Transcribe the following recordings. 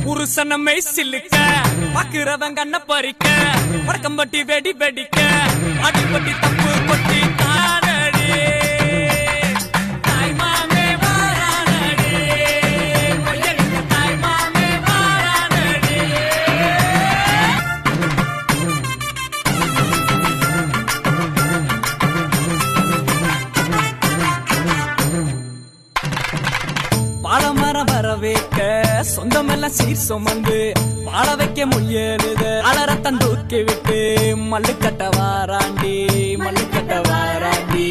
புருஷனமை சில்லுக்க பாக்குறவங்க கண்ண பறிக்க வடக்கம்பட்டி வெடி வெடிக்க அடிப்பட்டி தப்பு கொட்டி தானடி தாய் மாமே வாரானடி கொய்யனுக்கு தாய் மாமே வாரானடி பாலமரம் வரவேற்க சொந்தமெல்லாம் சீர் சுமந்து வாழ வைக்க முயலுது அலரத்தன் தூக்கி விட்டு மல்லுக்கட்ட வாராண்டி மல்லுக்கட்ட வாராண்டி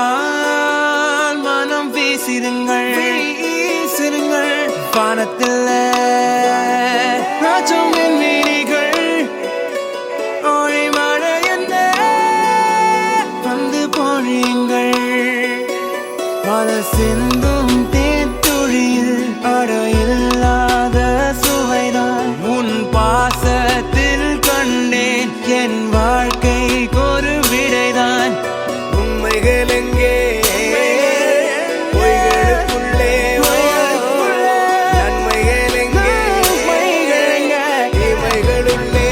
புன்னகையால் மனம் வீசிருங்கள் வானத்தில் ராஜம் என் வீணிகள் ஒளி மழை என்ன வந்து பொழியுங்கள் மலர் சிந்தும் தேத்துழியில் அடையில்லாத சுவைதான் உன் பாசத்தில் கண்டேன் என் வாழ்க்கைக்கு ஒரு விடைதான் உண்மைகள் எங்கே பொய்களுக்குள்ளே நன்மைகள் எங்கே இமைகளுள்ளே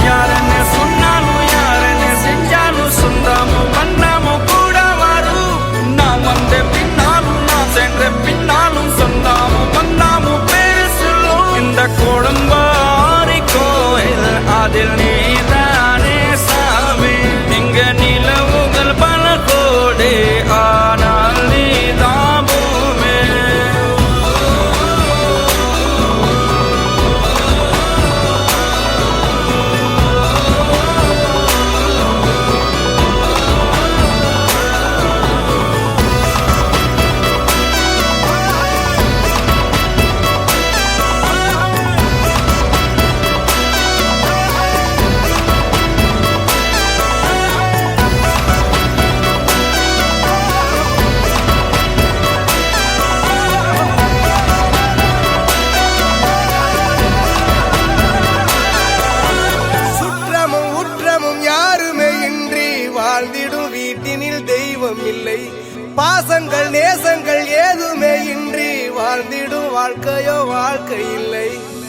யாரென்ன சொன்னாலும் யாரென்ன செஞ்சாலும் சொந்தமும் வண்ணமும் கூட வரும் நான் வந்த பின்னாலும் நான் சென்ற பின்னாலும் சொந்தமும் வண்ணமும் பேரு சொல்லும் இந்த கோடம்பாரி கோயில் அதில் நீதானே சாமி இங்க நிலவுகள் பல கோடி ஆனால் நீதான் பூமி வாழ்ந்திடும் வீட்டினில் தெய்வம் இல்லை பாசங்கள் நேசங்கள் ஏதுமே இன்றி வாழ்ந்திடும் வாழ்க்கையோ வாழ்க்கை இல்லை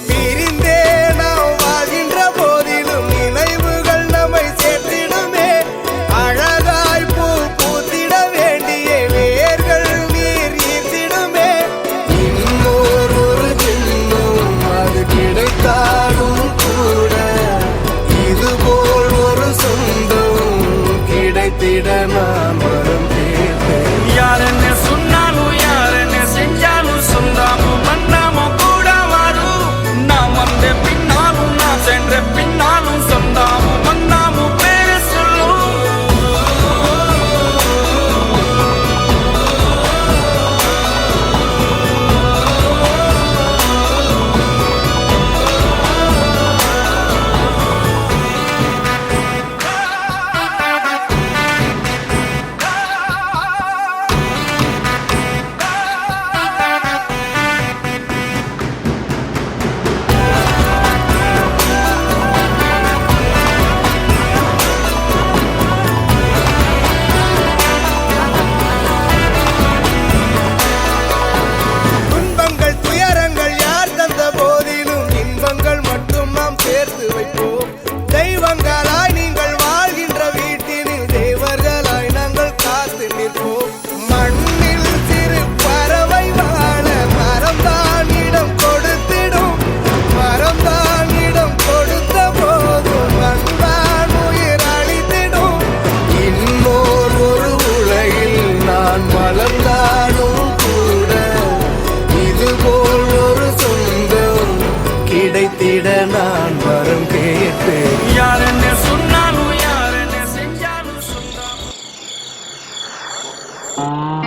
பிரிந்தே நாம் வாழ்கின்ற போதிலும் நினைவுகள் நம்மை சேர்த்திடுமே அழகாய் பூ பூத்திட வேண்டிய வேர்கள் நீர் ஈர்த்திடுமே இன்னொரு ஒரு ஜென்மம் அது கிடைத்தாலும் கூட இதுபோல் ஒரு சொந்தம் கிடைத்திட நாம் வரும் யாரென்ன சொன்னாலும் யாரென்ன செஞ்சாலும் சொந்தமும் மன்னமும் கூட வரும் ஆ